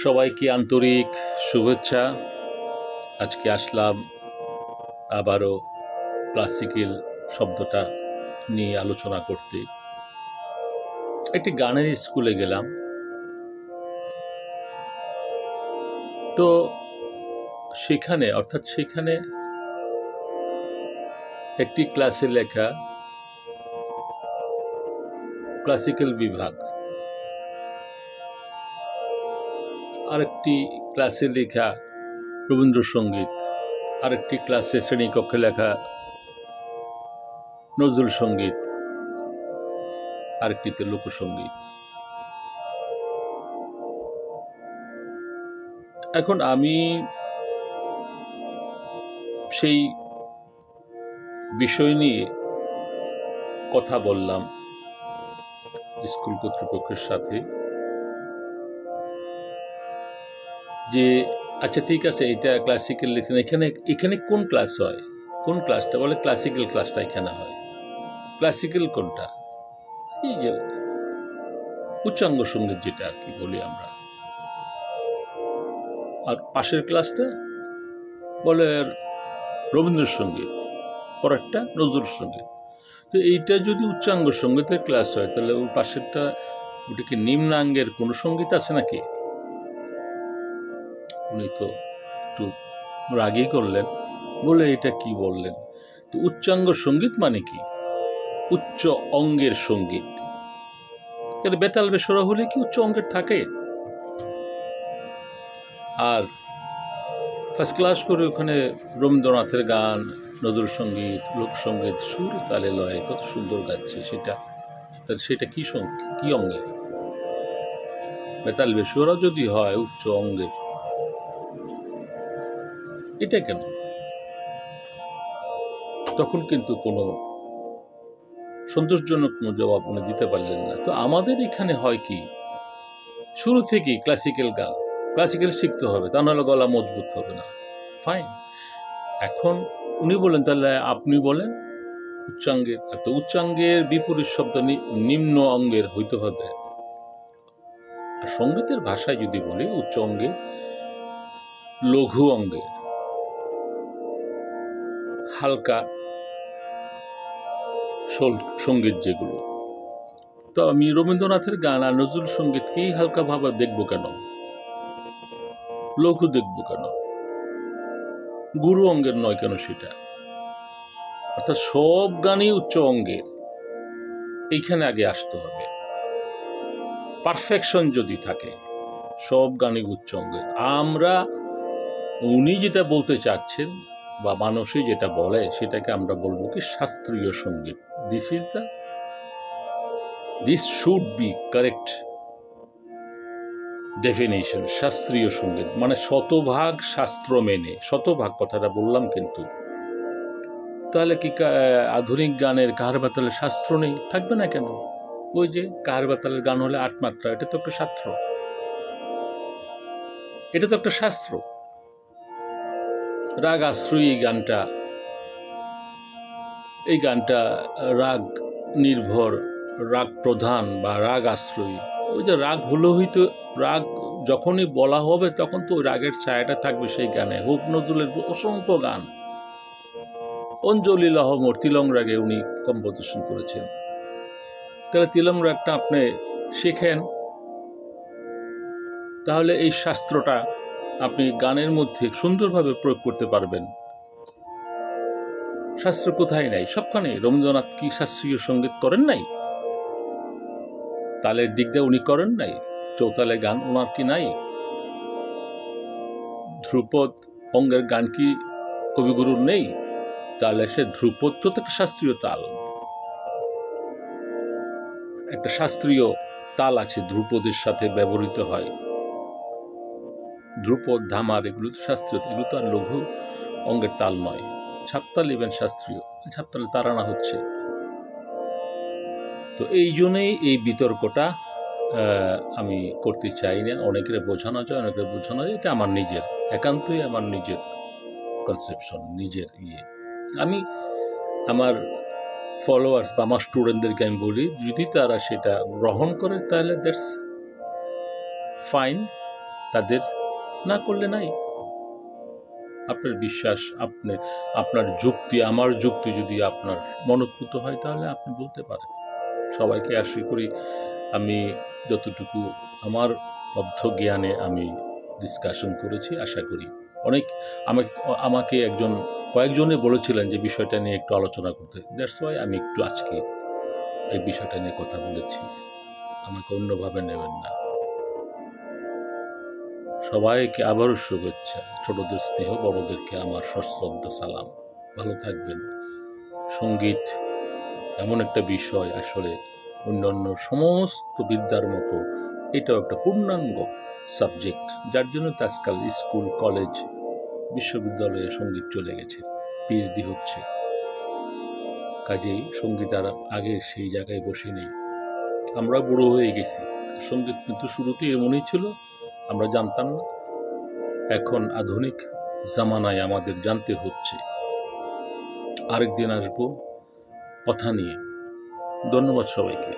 সবাইকে আন্তরিক শুভেচ্ছা। আজকে আসলাম আবারও ক্লাসিক্যাল শব্দটা নিয়ে আলোচনা করতে। একটি গানের স্কুলে গেলাম, তো সেখানে একটি ক্লাসে লেখা ক্লাসিক্যাল বিভাগ, আরেকটি ক্লাসে লেখা রবীন্দ্রসঙ্গীত, আরেকটি ক্লাসে শ্রেণীকক্ষে লেখা নজরুল সঙ্গীত, আরেকটিতে লোকসঙ্গীত। এখন আমি সেই বিষয় নিয়ে কথা বললাম স্কুল কর্তৃপক্ষের সাথে যে আচ্ছা ঠিক আছে, এটা ক্লাসিক্যাল লিখছেন, এখানে কোন ক্লাস হয়, কোন ক্লাসটা? বলে ক্লাসিক্যাল ক্লাসটা এখানে হয়। ক্লাসিক্যাল কোনটা? এই যে উচ্চাঙ্গ সঙ্গীত যেটা আর কি বলি আমরা। আর পাশের ক্লাসটা বলে রবীন্দ্রসঙ্গীত, পরেরটা নজরুল সঙ্গীত। তো এইটা যদি উচ্চাঙ্গ সঙ্গীতের ক্লাস হয়, তাহলে ওই পাশেরটা ওটা কি নিম্নাঙ্গের কোনো সঙ্গীত আছে নাকি? উনি তো একটু রাগই করলেন, বলে এটা কি বললেন? তো উচ্চাঙ্গ সঙ্গীত মানে কি? উচ্চ অঙ্গের সঙ্গীত। তাহলে বেতাল বেসুরা হলে কি উচ্চ অঙ্গের থাকে? আর ফার্স্ট ক্লাস করে ওখানে রবীন্দ্রনাথের গান, নজরুল সঙ্গীত, লোকসঙ্গীত সুর তালে লয় কত সুন্দর গাচ্ছে, সেটা কি অঙ্গের? বেতাল বেসুরা যদি হয় উচ্চ অঙ্গের, এটা কেন? তখন কিন্তু কোনো সন্তোষজনক কোনো জবাব উনি দিতে পারলেন না। তো আমাদের এখানে হয় কি, শুরু থেকেই ক্লাসিক্যাল গান, ক্লাসিক্যাল শিখতে হবে, তা নাহলে গলা মজবুত হবে না। ফাইন। এখন উনি বলেন তাহলে আপনি বলেন উচ্চাঙ্গের। তো উচ্চাঙ্গের বিপরীত শব্দ নিম্ন অঙ্গের হইতে হবে। আর সঙ্গীতের ভাষায় যদি বলি উচ্চ অঙ্গে লঘু অঙ্গের, হালকা সঙ্গীত যেগুলো। তো আমি রবীন্দ্রনাথের গান আর নজরুল সঙ্গীতকেই হালকা ভাবে দেখবো কেন, লঘু দেখবো কেন, গুরু অঙ্গের নয় কেন সেটা? অর্থাৎ সব গানই উচ্চ অঙ্গের, এইখানে আগে আসতে হবে। পারফেকশন যদি থাকে, সব গানই উচ্চ অঙ্গের। উনি যেটা বলতে চাচ্ছেন বা মানুষই যেটা বলে সেটাকে আমরা বলবো কি শাস্ত্রীয় সঙ্গীত। This should be correct definition. শাস্ত্রীয় সঙ্গীত মানে শতভাগ শাস্ত্র মেনে, শতভাগ কথাটা বললাম কিন্তু। তাহলে কি আধুনিক গানের কাহার বাতালের শাস্ত্র নেই? থাকবে না কেন? ওই যে কাহার বাতালের গান হলে 8 মাত্রা, এটা তো একটা শাস্ত্র, এটা তো একটা শাস্ত্র। রাগ আশ্রয়ী এই গানটা রাগ নির্ভর, রাগ প্রধান বা রাগ আশ্রয়ী। ওই যে রাগ হলো হইতো, রাগ যখনই বলা হবে তখন তো ওই রাগের ছায়াটা থাকবে সেই গানে। হোক নজরুলের অসংখ্য গান, অঞ্জলি লহমর তিলং রাগে উনি কম্পোজিশন করেছেন। তাহলে তিলং রাগটা আপনি শেখেন, তাহলে এই শাস্ত্রটা আপনি গানের মধ্যে সুন্দরভাবে প্রয়োগ করতে পারবেন। শাস্ত্র কোথায় নাই? সবখানে। রবীন্দ্রনাথ কি শাস্ত্রীয় সঙ্গীত করেন নাই? তালের দিক দিয়ে উনি করেন নাই? চৌতালে গান ওনার কি নাই? ধ্রুপদ অঙ্গের গান কি কবিগুরুর নেই? তাহলে সে ধ্রুপদ তো একটা শাস্ত্রীয় তাল, একটা শাস্ত্রীয় তাল আছে, ধ্রুপদের সাথে ব্যবহৃত হয়। ধ্রুপদ, ধামার এগুলো তো শাস্ত্রীয়, এগুলো তো আর লঘু অঙ্গের তাল নয়। ছাপতাল ইভেন শাস্ত্রীয়, ছাপতালে তারানা হচ্ছে। তো এই জন্যই এই বিতর্কটা আমি করতে চাই না। অনেকের বোঝানো যায়, এটা আমার নিজের, একান্তই আমার নিজের কনসেপশন, নিজের ইয়ে। আমি আমার ফলোয়ার্স বা আমার স্টুডেন্টদেরকে আমি বলি, যদি তারা সেটা গ্রহণ করে তাহলে দ্যাটস ফাইন, তাদের না করলে নাই। আপনার বিশ্বাস, আপনার যুক্তি, আমার যুক্তি যদি আপনার মনোপুত হয় তাহলে আপনি বলতে পারেন। সবাইকে আশা করি আমি যতটুকু আমার লব্ধ জ্ঞানে আমি ডিসকাশন করেছি, আশা করি অনেক আমাকে কয়েকজনে বলেছিলেন যে বিষয়টা নিয়ে একটু আলোচনা করতে। দ্যাটস ওয়াই আমি একটু আজকে এই বিষয়টা নিয়ে কথা বলেছি। আমাকে অন্যভাবে নেবেন না। সবাইকে আবারও শুভেচ্ছা, ছোটদের স্নেহ, বড়দেরকে আমার সশ্রদ্ধ সালাম। ভালো থাকবেন। সঙ্গীত এমন একটা বিষয়, আসলে অন্যান্য সমস্ত বিদ্যার মতো এটাও একটা পূর্ণাঙ্গ সাবজেক্ট, যার জন্য আজকাল স্কুল, কলেজ, বিশ্ববিদ্যালয়ে সঙ্গীত চলে গেছে, পিএইচডি হচ্ছে। কাজেই সঙ্গীত আর আগে সেই জায়গায় বসে নেই। আমরা বুড়ো হয়ে গেছি। সঙ্গীত কিন্তু শুরুতে এমনই ছিল, আমরা জানতাম না। এখন আধুনিক জামানায় আমাদের জানতে হচ্ছে। আরেকদিন আসবো কথা নিয়ে। ধন্যবাদ সবাইকে।